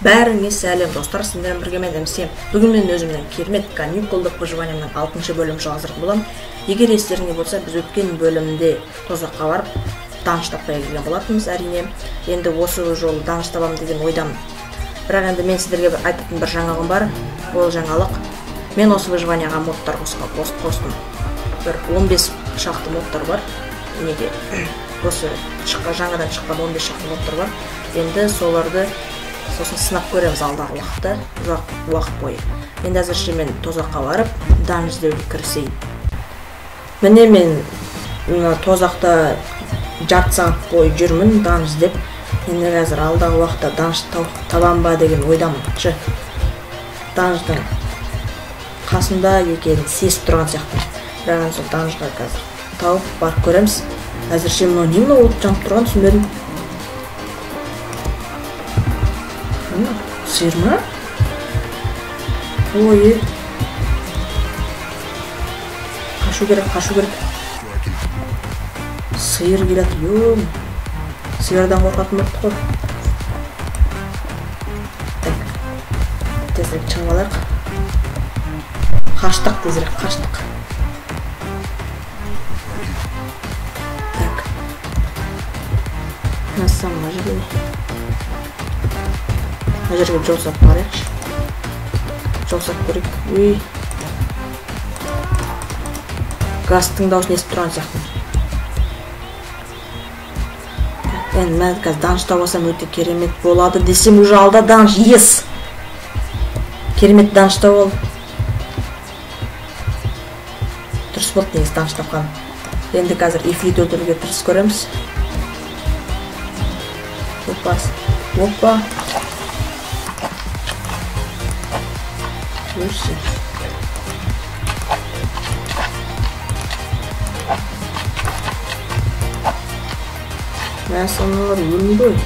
Бәріңе сәлем достар, сіздермен бірге мен МС. Бүгін мен өзімнің керемет каникулдық выживаниямның 6-шы бөлім жалғастырып боламын. Егер естеріңде болса, біз өткен бөлімде тозаққа барып даныш таппай келген болатынбыз, әрине. Енді осы жолы даныш табамын деген ойдамын. Бірақ енді мен сіздерге айтатын бір жаңалығым бар. Ол жаңалық. Мен осы выживанияға модтар қостым. Бір 15 шақты модтар бар. Неге? Осы жаңадан шыққан 15 шақты модтар бар. Енді соларды сосын сынап көреміз алдағы уақытта, уақыт бойы. Енді әзірше мен тозаққа барып, даныш іздеуге кірісейін. Міне мен тозақта жарты сағат бойы жүрмін даныш іздеп. Енді қазір алдағы уақытта даныш табам ба деген ойдамын. Даныштың қасында екенін сезіп тұрған сияқты. Бірақ сол данышқа қазір тауып барып көреміз. Әзірше не от жанып тұрған түсінбедім. Сиыр ма? Ой, қашу керек. Сиыр келеді, йом. Сиырдан қорқатын болдық қой. Тезірек шығып алайық. Тезірек қаштық. Так. Насам ма жерге? Мына жерге жол сап барайықшы. Жол сап көрейік. Ой. Гастың дауысын естіп тұрған сияқты. Енді мен қазір даныш табасам өте керемет болады десем, уже алда даныш ес. Керемет даныш табып алды. Дұрыс болды негізі даныш тапқан. Енді қазір ифрит өлтіруге тырысып көреміз. Опа. Өші. Мен саналар өлімді ой.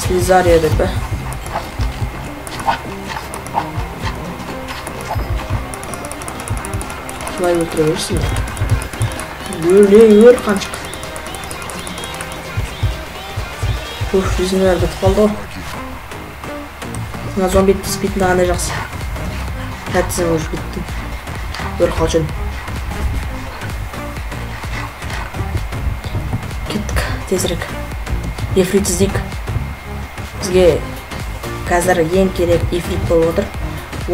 Слизария деп бі. Солай өлтіре берсін. Өл қаншық. Жүзіне бәрі бітіп қалды ғой. Мына зомби түспейтін дағандай жақсы. Әттісен өшіп біттім. Өр қалжын. Кеттік, тезірек. Ефрит іздейік. Бізге қазір ең керек ефрит болып отыр.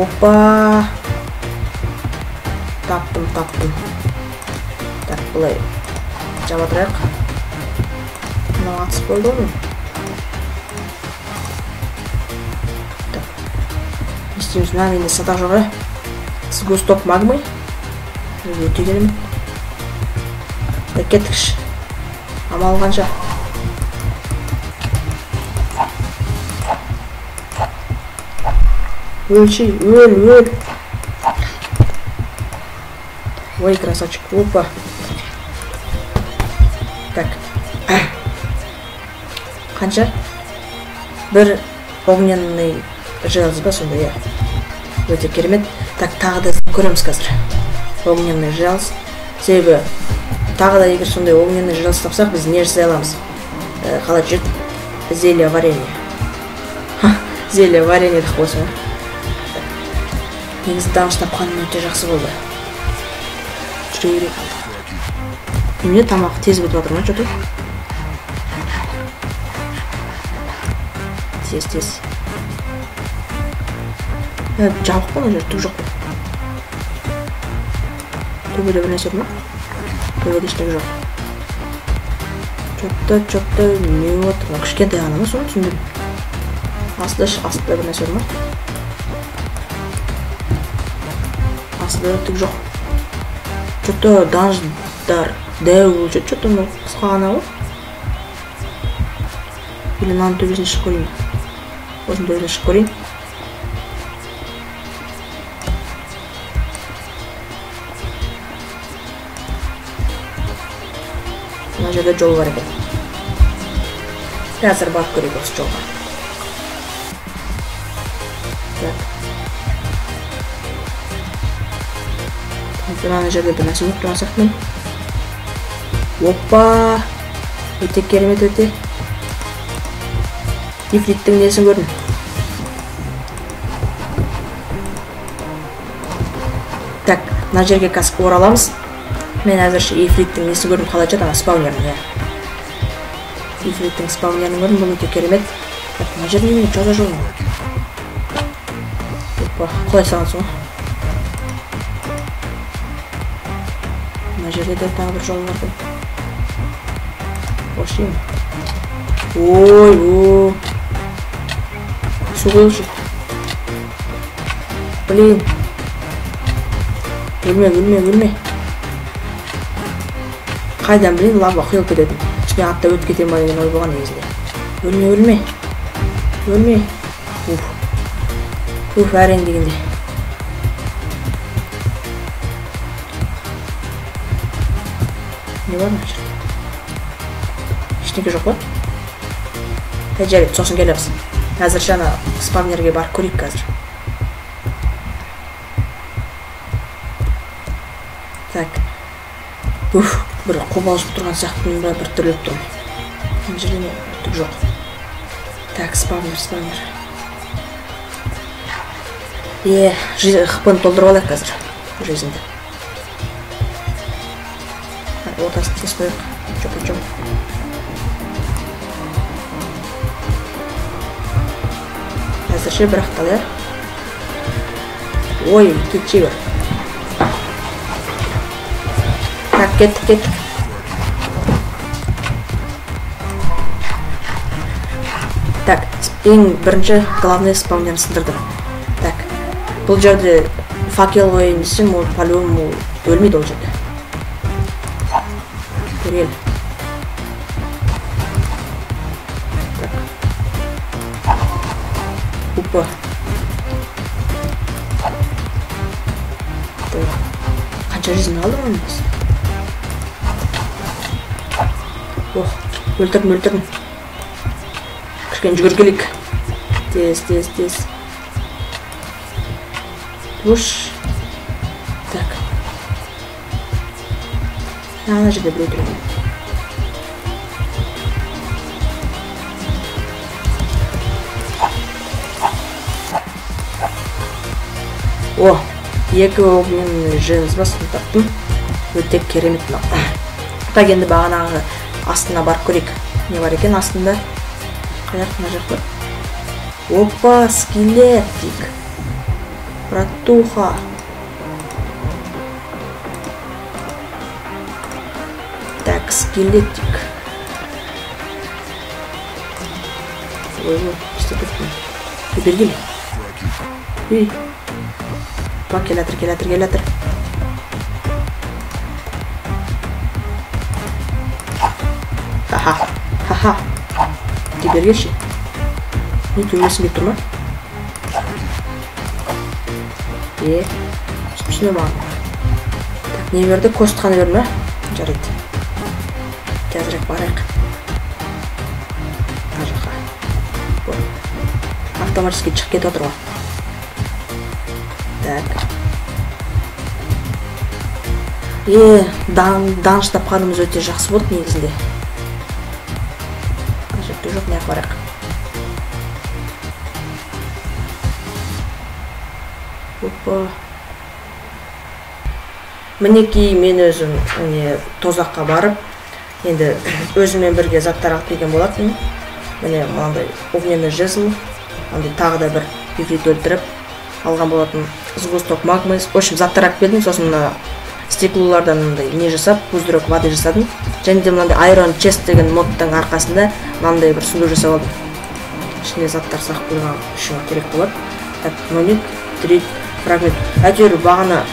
Опа! Таптым. Так, бұлай жабатырайық. Мына атыс болды ғой. Істейміз, мына менде садақ жоғы. Сізге стоп магмай. Өте келемін. Кеттікші. Амал қанша. Өлші, өл. Ой, красавчик. Опа. Так. Қанша? Бір огненный желез ба сонда, я. Өте керемет. Так, тағы да көреміз қазір. Огненный желез. Себебі, тағы да егер сондай огненный желез тапсақ, біз не жасай аламыз? Қалай жүріп? Зелье варенье. Зелье варенье дық болсын. Негізі даныш тапқаным өте жақсы болды. Жүре керек. Немене тамақ тез бітіп жатыр ма, что-то? Тез. Жабық па мына жер, түк жоқ. Төбеде бір нәрсе ма? Төбеде ештеңе жоқ. Чопта, не отыр? Кішкентай ғана ма, соны түсіндім. Астында бір нәрсе ма? Астында түк жоқ. Чопта даныштар дәу өлшет, чопта қысқа ғана ғой. Или мынаның төбесіне шығып көрейін. Осының төбесіне шығып көрейін. Мына жерде жол бар екен. Қазір барып көрейік осы жолға. Мына жерде бір нәрсе ұмытып тұрған сияқтымын. Опа! Өте керемет өте. Ифриттің несін көрдім. Так, мына жерге қазір ораламыз. Мен әзірше ифриттің несін көрдім, қалай жатыр, спаунерін. Ифриттің спаунерін көрдім, бұл өте керемет. Мына жерде не жаза жол ма? Құлай сағансың ғой. Мына жерде де тағы бір жол бар. Қош деймін. Ой, су қойылшы. Блин. Өлме. Қайдан білейін, лава құйылып кететін. Ішіне аттап өтіп кетем ба деген ой болған негізінде. Өлме. Әрең дегенде. Не бар ма жерде? Ештеңе жоқ қой. Жарайды, сосын келеміз. Қазір жаңа спавнерге барып көрейік қазір. Так. Бір қобалжып тұрған сияқтымын ба, бір түрлеп тұрмын. Мына жерде не түк жоқ. Так, спавнер. Хпны толтырып алайық қазір. Жизньді. Ортасын тез қойық. Жоқ. Әзірше бір ақтал, Ой, кетші бар. Так, кеттік. Так, ең бірінші главный спаунерін сындырдым. Так, бұл жерде факел ойын десем, ол по-любому өлмейді ол жерде. Көрел. Опа. Қанша жизнь қалды оның біз? Өлтірдім. Кішкен жүгіргелік. Тез. Душ. Так. Ана жерде бір өтірген. Екі огненный жеңіз басын таптым. Өте керемет мынау. Так, енді бағанағы астына барып көрейік. Не бар екен астында? Қаяқ мына жақ бар. Опа, скелетик. Братуха. Так, скелетик. Ой, что такое? Ты бергели? Ей. Бак, келатыр. Ха-ха. Ты бергеші? Не төбесін бет тұрма? Түсіне маған. Так, не берді? Костықаны берді ма? Жарайды. Тезірек барайық. Мына жаққа. Автоматически шығып кетіп отыр ғой. Так. Даныш тапқанымыз өте жақсы болды негізінде. Қажетті жоқ, не барайық. Опа. Мінекей мен өзім тозаққа барып, енді өзіммен бірге заттар алып келген болатын. Міне мынандай огненный жезл, тағы да бір ифрит өлтіріп алған болатын. Сгусток магмы. В общем, заттар алып келдім, сосын стеклолардан не жасап, көздірек воды жасадым. Және де мынандай Iron Chest деген модтың арқасында мынандай бір сундук жасап алдым. Ішінде заттар сақтап қойған үшін керек болады. Монет, трит, фрагмент. Әйтеуір бағана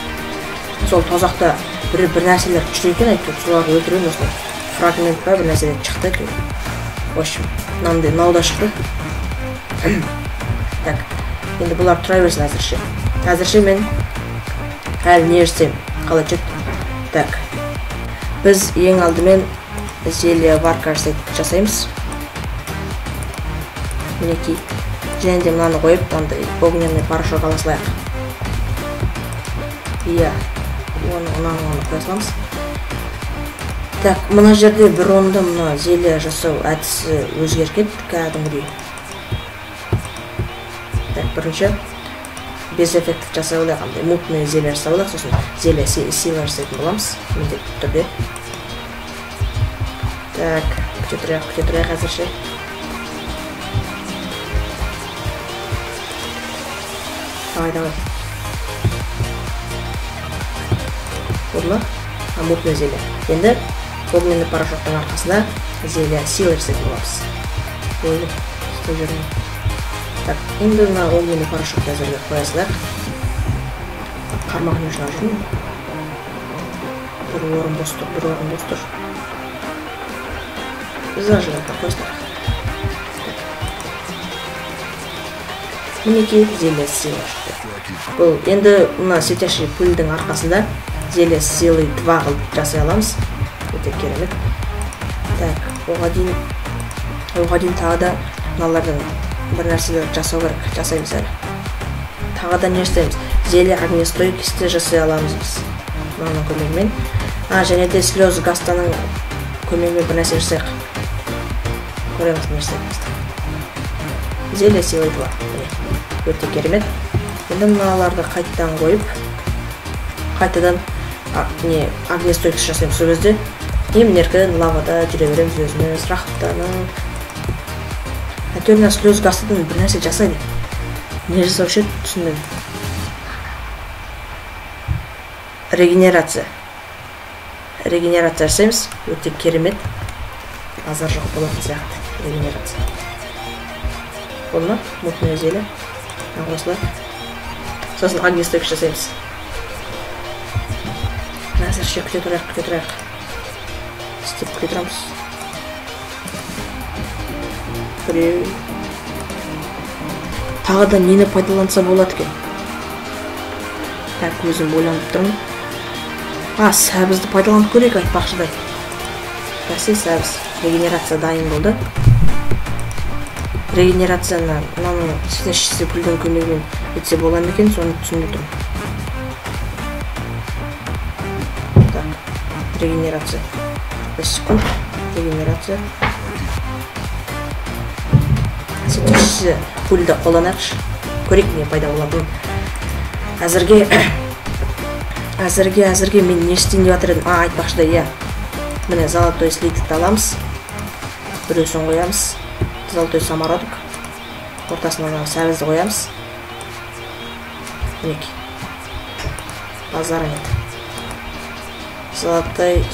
сол тозақта бір нәрселер жүр екен, әйтеуір соларды өлтірген осылай. Фрагмент па бір нәрселер шықты әйтеуір. В общем, мынандай науда шықты. Так, енді бұлар тұра берсін әзірше. Әзірше мен әлі не жасаймын, қалай жүрді. Так, біз ең алдымен зелье варка жасаймыз. Мінекей. Және де мынаны қойып, мынандай огненный порошок ала салайық. Оны қоя саламыз. Так, мына жерде бір онда мына зелье жасау әдісі өзгерген кәдімгідей. бірінші без эффектті жасай алайық, андай мутный зелье жасай алайық, сосын зелье сила жасайтын боламыз міндетті түрде. Так, күте тұрайық әзірше. Давай. Болды ма? Мутный зелье. Енді огненный порошоктың арқасында зелье сила жасайтын боламыз. Болды, стой жүрмей. Так, енді мына огненный порошокты әзірлеп қоясыздар. Қармағын жинап жүрмін. Бір орын бос тұр. Зажигайға қойсыздар. Мінекей зелье сила шықты. Бұл енді мына светящий пыльдің арқасында зелье силы 2 қылып жасай аламыз. Өте керемет. Так, оға дейін тағы да мыналардан бір нәрселер жасау керек, жасаймыз әлі. Тағы да не жасаймыз? Зелье огнестойкости жасай аламыз біз. Мынаның көмегімен. Және де слез гастаның көмегімен бір нәрсе жасайық. Көреміз не жасаймыз. Зелье силы 2. Өте керемет. Енді мыналарды қайтадан қойып, қайтадан огнестойкость жасаймыз сол кезде. Емін еркін лавада жүре береміз өзіміз, рахаттанып. Әйтеуір мына слез гастадан бір нәрсе жасайды. Не жасаушы еді, түсінбедім. Регенерация жасаймыз, өте керемет. Азар жоқ болатын сияқты. Регенерация. Болды ма? Мутный зелье. Осылай. Сосын огнестойкость жасаймыз. Әзірше күте тұрайық. Істеп күте тұрамыз. Біреу. Тағы да нені пайдаланса болады екен. Так, өзім ойланып тұрмын. Сәбізді пайдаланып көрейік, айтпақшыдай. Бәсе сәбіз. Регенерация дайын болды. Регенерацияны мынаның светящий пыльдің көмегімен етсе бола ма екен, соны түсінбей тұрмын. Так, регенерация. 1 секунд. Регенерация. Светящий пыльді қолданайықшы. Көрейік не пайда болатын. Әзірге мен не істейін деп жатыр едім. Айтпақшыда, иә. Міне золотой слитокті аламыз. Біреусін қоямыз. Золотой самородок. Ортасына сәбізді қоямыз. Мінекей. Базар нет.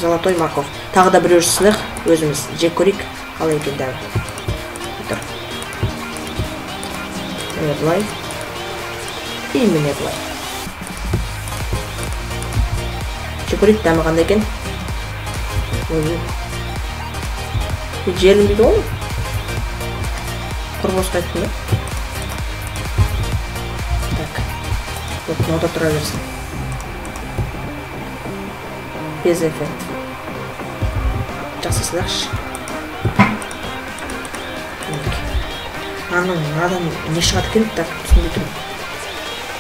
Золотой морков. Тағы да біреу жасылық. Өзіміз жек көрейік. Қалай екен дәу. Тұр. Міне бұлай. И міне бұлай. Жек көрейік дәмі қандай екен. Желім дейді ғой. Құрбос қайттың да. Так. Вот, нода тұра берсін. Без эффект. Жасасылақшы. Анадан не шығады екен? Так, түсінбей тұрмын.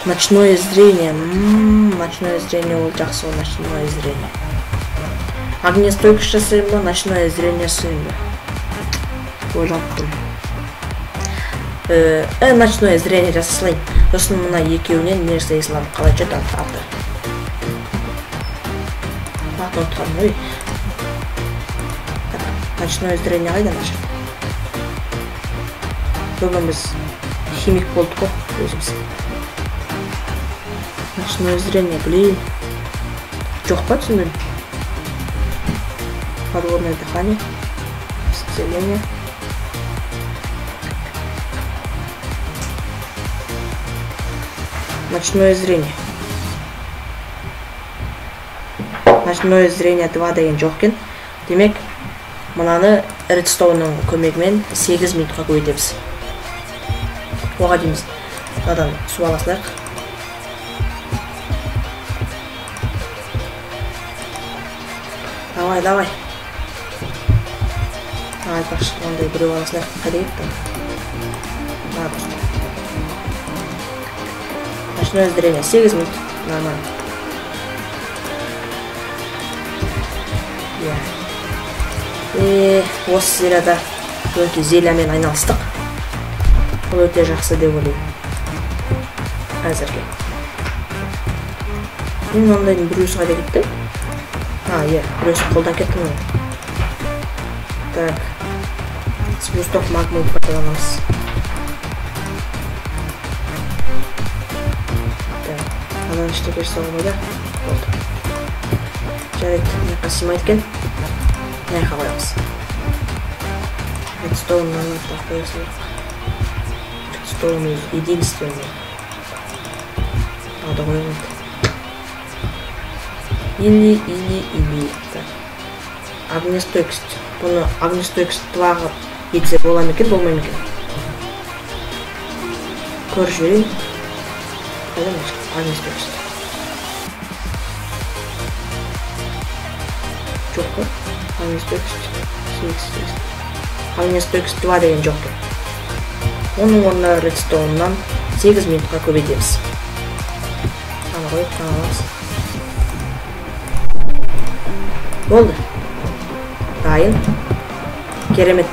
Ночное зрение. Ночное зрение ол жақсы ол, ночное зрение. Огнестойкость жасайым ба, ночное зрение жасайым ба. Ойланып тұрмын. Ночное зрение жасасылайын. Сосын мына екеуінен не жасай саламын. Қалай жет аты. Атын ұтқаным, ой. Ночное зрение қайда нашыр? Бүгін біз химик болдық қой өзіміз. Ночное зрение, блин. Жоқ па түсінбедім? Подводное дыхание. Исцеление. Ночное зрение. Ночное зрение 2 деген жоқ екен. Демек, мынаны редстоунның көмегімен 8 минутқа көбейтеміз. Оға дейміз. Мынадан су аласылайық. Давай. Айтпақшы, ондай біреу аласылайық. Қайда еттім? Ночное зрение 8 минут. Нормально. Осы серияда өте зельямен айналыстық. Бұл өте жақсы деп ойлаймын. әзірге. Мен ондайдың біреусі қайда кетті? Иә, біреусі қолдан кетті ме? Так. Спусток магму пайдаланамыз. Так, анадан ештеңе жасауға болмайды. Болды. Жарайды, мына сыймайды екен. Мына қоямыз. Редстоуннан артық қоя салайық. Редстоун өзі единственный. Ада қойылмайды. Или. Так. Огнестойкость. Бұны огнестойкость 2-ға етсе бола ма екен, болмай ма екен? Көріп жіберейін. Қайдан огнестойкость? Жоқ қой. Огнестойкость 2 деген жоқ екен. Оның орнына редстоуннан 8 минутқа көбейтеміз. Ана қойып, аламыз. Болды. Дайын. Керемет.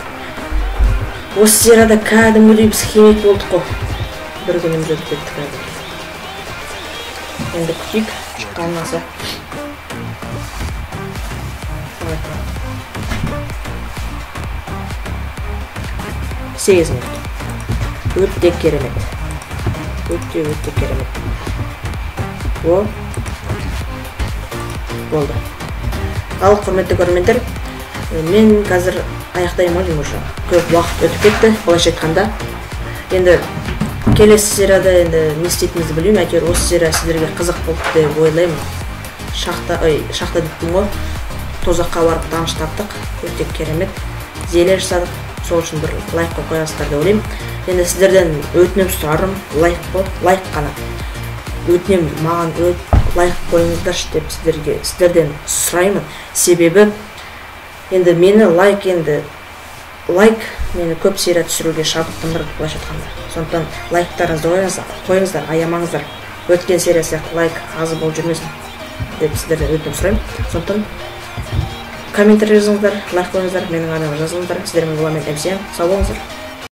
Осы серияда кәдімгідей біз химик болдық қой. Бір күніміз өтіп кеттік кәдімгі. Енді күтейік. Шыққанын аса. 8 минут. Өте керемет. Өте керемет. Болды. Ал құрметті көрермендер, мен қазір аяқтаймын уже. Көп уақыт өтіп кетті, былайша айтқанда. Енді келесі серияда енді не істейтінімізді білмеймін, әйтеуір осы серия сіздерге қызық болды деп ойлаймын. Шахта диптім ғой. Тозаққа барып таныш таптық. Өте керемет. Зеле жасадық. Сол үшін бір лайк қоясыздар деп ойлаймын. Енді сіздерден өтінем сұрарым, лайк қана. Өтінем маған лайк қойыңыздаршы деп сіздерден сұраймын. Себебі енді мені лайк мені көп серия түсіруге шабыттандырды, былайша айтқанда. Сондықтан лайктарыңызды қойыңыздар, аямаңыздар. Өткен серия сияқты лайк аз болып жүрмесін деп сіздерден өтінем сұраймын. Сондықтан комментарий жазыңыздар, лайк қойыңыздар, менің арнама жазылыңыздар. Сіздермен боламын, сау болыңыздар.